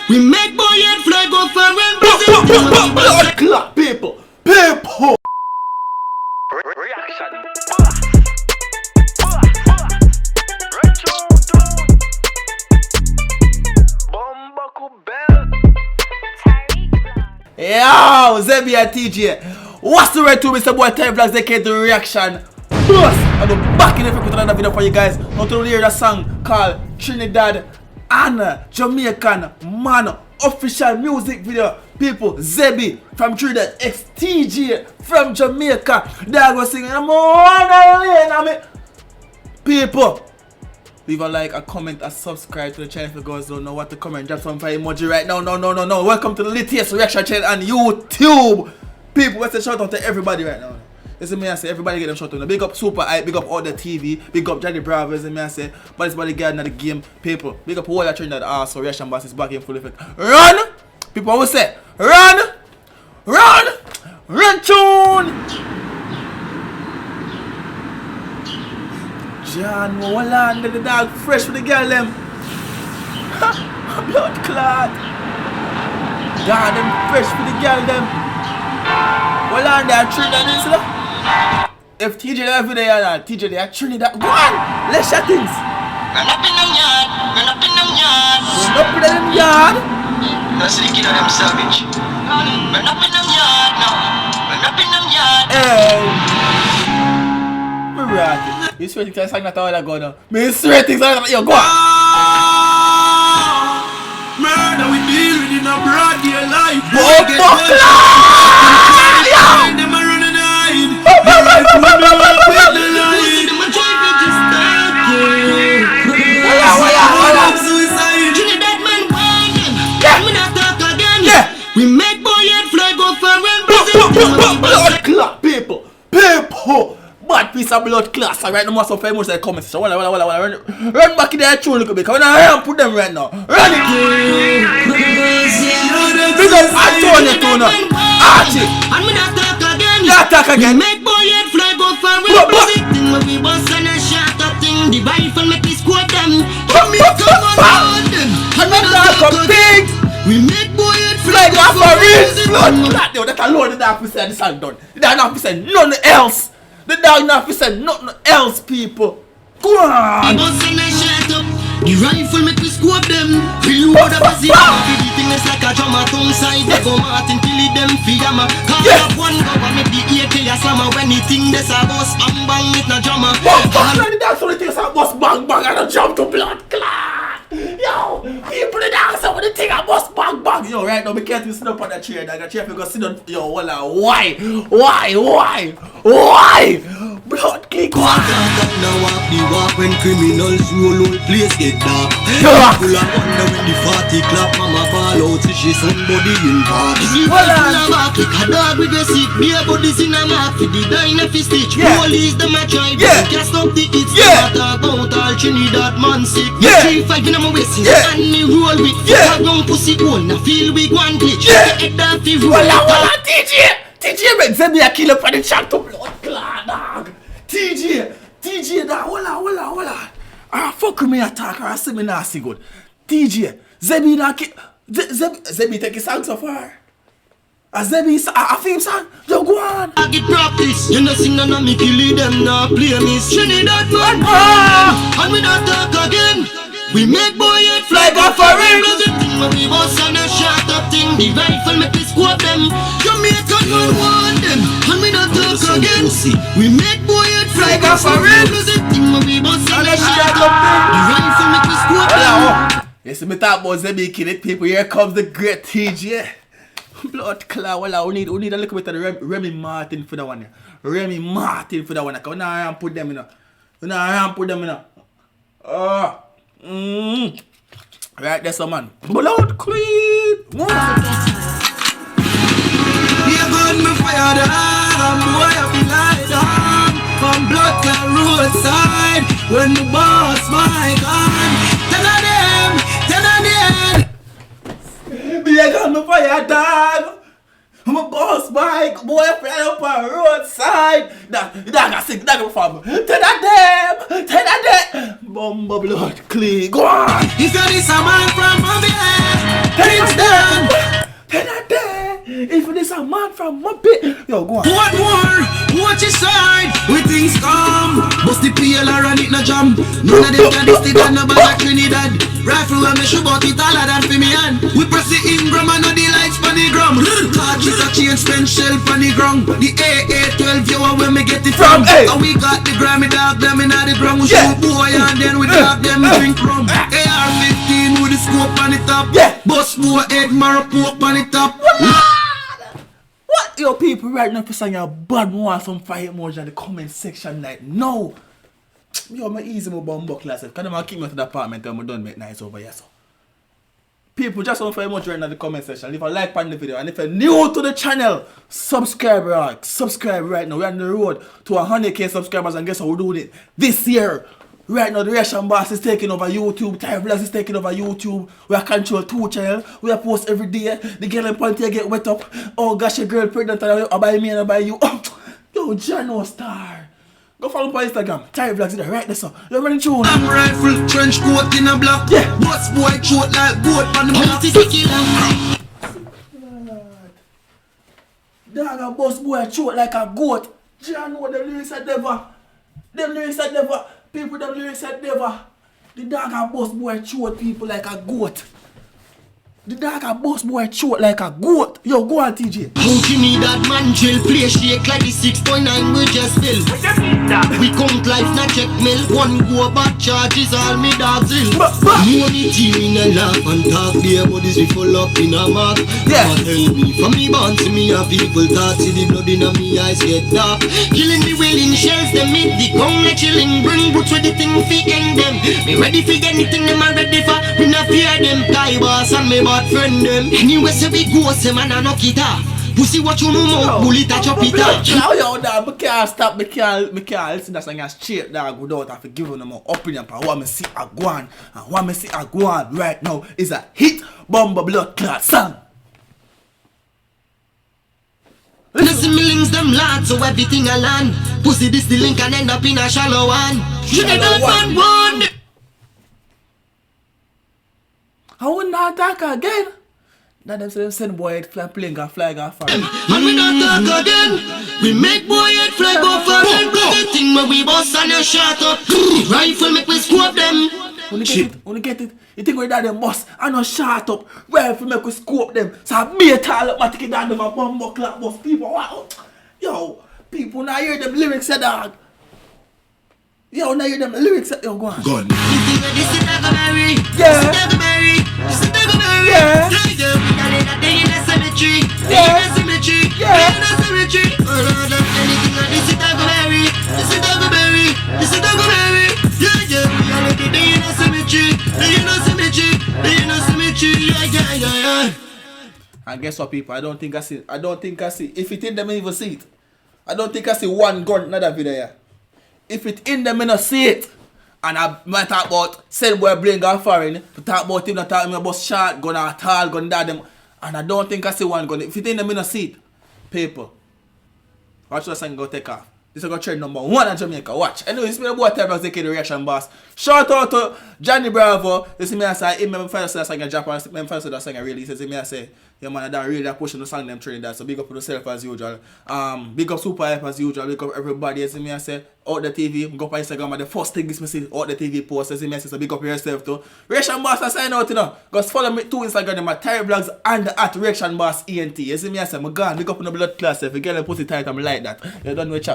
We make boy and fly go for and blood clot people. Reaction. Yo, Zebee and Teejay. What's the right to Mr. Boy Time Vlogs? They came to reaction. Plus, I'm back in the with another video for you guys. Now to hear a song called Trinidad and Jamaican Man official music video. People, Zebee from Trinidad, ex Teejay from Jamaica. They are going to sing. People, leave a like, a comment, a subscribe to the channel if you guys don't know what to comment. Drop some fire emoji right now. No. Welcome to the latest reaction channel on YouTube. People, let's say shout out to everybody right now. Listen me, I say everybody get them shout out. Big up Super Hype, big up all the TV, big up Johnny Bravo, listen me, I say, but it's body guard in the game. People, big up all the Trinidad also reaction boss is back in full effect. Run! People always say, run tune! John Walland, the dog fresh with the girl them. Blood clot. God them fresh with the girl them. Walland they are Trinidad is it? If Teejay every day and Teejay they are Trinidad. Go on! Let's shut things. Run up in them yard. Run up in them yard. That's the kid of them savage. Run up in them yard now. Run up in them yard. Hey. You swear things like that all ago now. Me swear things like that. Yo, go on. Murder we deal with in a broad daylight. We make boy and fly go for blood clot people. Bad piece of blood class. Alright, no more so famous like comments. So run back in there tune a little bit. Because when I put them right now. Run it. Big up Antonio too now. Archie. And we not talk again. Not talk again. We make boy and fly go for we bust and a shot up thing. The rifle make me squat them. Come on them. And we talk big. We make boy and fly go for real. Blood clot. That alone the dog say the song done. The dog not say nothing else. The dog not say nothing else, people. Go on. The rifle make me squat them. Reload the busy. Everything is like a drama. Tongue side they go Martin till it them figama. Call up one go and make the AK a slammer. When the thing this a bust bang bang it na drama. The dance only thing is a bust bang bang and a jump to blood clot. Yo, people the dance when the thing a bust bang bang. Yo, right now we can't sit up on the chair. The chair because sit down. Yo, why? Blood click. Now walk the walk when criminals roll out place get dark. People are wonder when the 40 clap mama fall out till she somebody in park. Well I walk like a dog with a sick beer bodies in a mouth for the diner fi stitch. Police them a try but can't stop the hits. Talk about all Trinidad man sick. 3-5 in a waist and me roll with. Young pussy hole na feel we one glitch. Head down fi roll. Wala Teejay make Zebee a kill up for the chat to blood clot dog. Teejay dog, wala. Fuck with me attack or I see me nasty good. Teejay, Zebee not kill. Zebee take his song so far. Zebee a theme song. Yo go on. I get practice. You know sing none of me kill them now play me. Trinidad man. And we don't talk again. We make boy and fly go for real. We bust and a shot up thing. The rifle make me squat them. Jamaican man want them. And we don't talk again. We make boy and fly go for real. We bust and a shot up thing. The rifle make me squat them. Yes, me talk about Zebee kill it, people. Here comes the great Teejay. Blood clot. Well, we need a little bit of the Remy Martin for that one. Remy Martin for that one. We not put them in. Right, that's a man. Blood clean. You gun me fire the arm, boy I feel like them. From blood clot roadside, when the boss my gun. Tell them. Me and The dog got sick, the dog perform. Tell that them. Bumble blood clean. Go on. If you're this a man from Mobile, it's done. Tell that them. If this a man from Mobile, yo, go on. What more? Watch your side. When things come, bust the PLR and it no jam. None of them can stick on no bag Trinidad. Rifle when me shoot out it taller than for me hand. We press the Ingram and not the lights for the gram. Cartridge a chain spent shell for the ground. The AA-12 you are where me get it from. And we got the Grammy dog them in the ground. We shoot boy and then we dog them drink rum. AR-15 with the scope on the top. Bust more head marrow pork on the top. What yo people right now for saying your bad want some fire emoji in the comment section like no. Yo, I'm easy my bumbo class. Can I keep me to the apartment and I'm done make nice over here so. People just want fire emoji right now in the comment section. Leave a like on the video and if you're new to the channel, subscribe right. Subscribe right now. We're on the road to 100k subscribers and guess how we're doing it this year. Right now, the Reaction Boss is taking over YouTube. Teejay Vlogs is taking over YouTube. We are control 2 channels. We are post every day. The girl in Pontier get wet up. Oh gosh, your girl pregnant and I buy me and I buy you. Oh, yo, Jano Star. Go follow me on Instagram. Teejay Vlogs is there right there, so. You're running through. I'm rifle, trench coat in a block. Yeah. Boss boy, throat like goat on the block. Dog a boss boy throat like a goat. Jano, them lyrics are never. Them lyrics are never. People them lyrics are never. The dog a boss boy throat people like a goat. The dog a boss boy throat like a goat. Yo, go on TJ. How give me that man drill? Play shake like the 6.9 we just fill. We count life not check mill. One go back charges all me dogs ill. Money team in a laugh and talk. Their bodies we full up in a mark. Yeah. Tell me from me born to me a people talk. See the blood in a me eyes get dark. Killing me willing shells them in the gun like chilling. Bring boots with the thing fi end them. Me ready for anything them a ready for. We not fear them. Tie boss and me bad friend them. Anyway so we go say man a knock it off. Pussy what you know more, bullet a chop it off. Now yo dog, me can't stop, me can't listen to that song as straight dog without having to give them more opinion for what me see a go on. And what me see a go on right now is a hit bomber blood clot song. Listen me links them lads so everything a land. Pussy this the link and end up in a shallow one. Trinidad and one. I will not talk again. That them say send boy head fly plane go fly go far. And we not talk again. We make boy head fly go far and do the thing where we bust and you shut up. Rifle make we scope them. When you get it, you think we that them boss and no shut up. Rifle make we scope them. So I be a tall up my ticket down them a bumbo clap boss people. Wow. Yo, people now hear them lyrics a dog. Yo, now hear them lyrics yo go on. Gun. This is Dagobary. Yeah. This is Dagobary. This is Dagobary. Yeah. They in a cemetery. Yeah. They in a cemetery. Yeah. They in a cemetery. Anything on this is Dagobary. This is Dagobary. This is Dagobary. Yeah. They in a cemetery. They in a cemetery. They in a cemetery. Yeah. And guess what, people? I don't think I see. If it in them, I even see it. I don't think I see one gun in that video here. If it in them, I not see it. And I might talk about send boy bling gun foreign. To talk about him, not talk about shotgun or tall gun that them. And I don't think I see one gun. If it in them, I not see it. People, watch this and go take off. This is going to trend #1 in Jamaica. Watch. Anyway, this is my boy Teejay Vlogs, the Reaction Boss. Shout out to Johnny Bravo. You see me I say, I'm first that song in Japan. I'm first that song I really. He says, I say, yeah man, I don't really pushing the song them Trinidad. So big up to yourself as usual. Big up Super Hype as usual. Big up everybody. You see me I say, out the TV. Go up on Instagram. And the first thing is me see out the TV post. You see me I say, so big up yourself too. Reaction Boss I sign out, you know. Go follow me to Instagram. My Teejay Vlogs and at Reaction Boss ENT. You see me I say, I'm gone. Big up on the blood class. If you get a pussy tight, I'm like that. You don't know chat.